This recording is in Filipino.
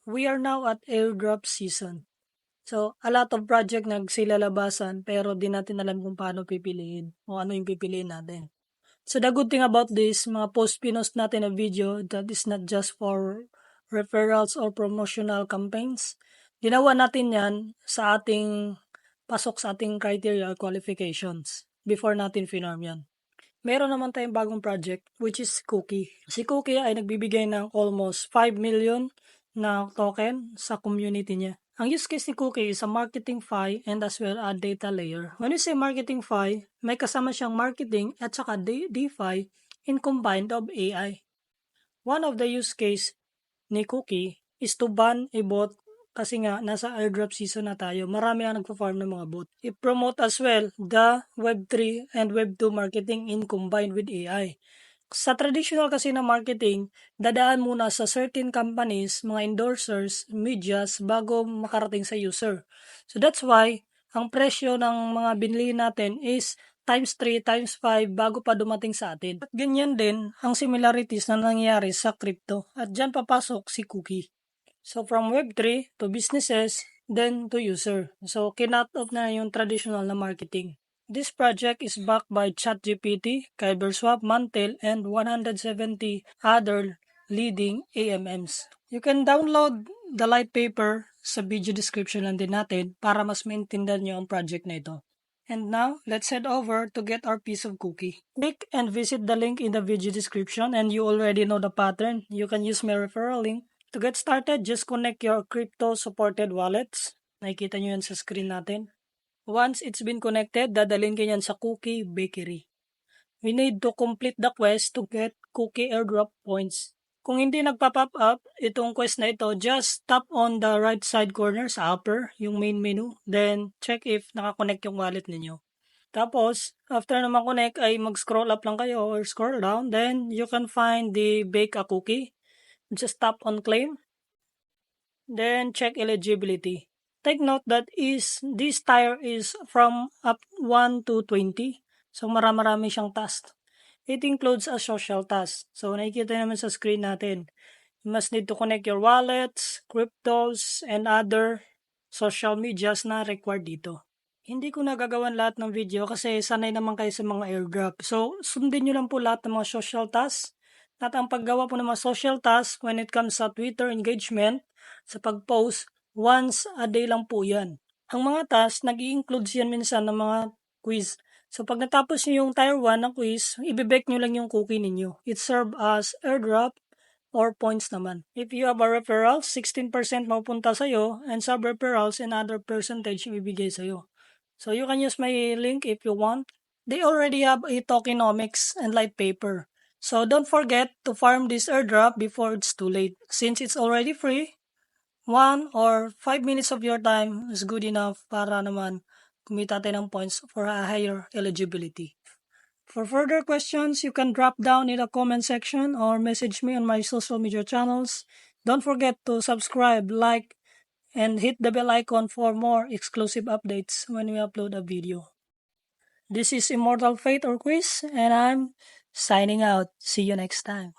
we are now at airdrop season. So, a lot of project nagsilalabasan pero di natin alam kung paano pipiliin o ano yung pipiliin natin. So, the good thing about this, mga post pinost natin na video that is not just for referrals or promotional campaigns. Ginawa natin yan sa ating pasok sa ating criteria or qualifications before natin finarm yan. Meron naman tayong bagong project which is Cookie. Si Cookie ay nagbibigay ng almost 5 million na token sa community niya. Ang use case ni Cookie is a marketing file and as well a data layer. When you say marketing file, may kasama siyang marketing at saka DeFi in combined of AI. One of the use case ni Cookie is to ban a bot kasi nga nasa airdrop season na tayo. Marami ang nagpa-farm ng mga bot. I-promote as well the Web3 and Web2 marketing in combined with AI. Sa traditional kasi na marketing, dadaan muna sa certain companies, mga endorsers, medias, bago makarating sa user. So that's why, ang presyo ng mga binili natin is times 3, times 5 bago pa dumating sa atin. At ganyan din ang similarities na nangyayari sa crypto. At dyan papasok si Cookie. So from Web3 to businesses, then to user. So kinut off na yung traditional na marketing. This project is backed by ChatGPT, Kyberswap, Mantel, and 170 other leading AMMs. You can download the light paper sa video description lang din natin para mas maintindihan nyo ang project na ito. And now, let's head over to get our piece of cookie. Click and visit the link in the video description and you already know the pattern. You can use my referral link. To get started, just connect your crypto-supported wallets. Nakikita nyo yan sa screen natin. Once it's been connected, dadalhin ka yan sa Cookie Bakery. We need to complete the quest to get Cookie airdrop points. Kung hindi nagpa-pop up itong quest na ito, just tap on the right side corner sa upper, yung main menu. Then, check if nakakonect yung wallet ninyo. Tapos, after na makonect ay mag-scroll up lang kayo or scroll down. Then, you can find the Bake a Cookie. Just tap on claim. Then, check eligibility. Take note that this tier is from up 1 to 20. So, marami siyang task. It includes a social task. So, nakikita naman sa screen natin. You must need to connect your wallets, cryptos, and other social medias na required dito. Hindi ko nagagawan lahat ng video kasi sanay naman kayo sa mga airdrop. So, sundin nyo lang po lahat ng mga social tasks. At ang paggawa po ng mga social tasks when it comes sa Twitter engagement, sa pag-post, once a day lang po yan. Ang mga tasks, nag-i-include yan minsan ng mga quiz. So pag natapos nyo yung tier 1 ng quiz, ibibake nyo lang yung cookie ninyo. It serve as airdrop or points naman. If you have a referral, 16% mapupunta sa'yo and sub-referrals and other percentage ibibigay sa'yo. So you can use my link if you want. They already have a tokenomics and light paper. So don't forget to farm this airdrop before it's too late. Since it's already free, 1 or 5 minutes of your time is good enough para naman kumita tayo ng points for a higher eligibility. For further questions, you can drop down in the comment section or message me on my social media channels. Don't forget to subscribe, like, and hit the bell icon for more exclusive updates when we upload a video. This is Immortal Fate or Quiz, and I'm signing out. See you next time.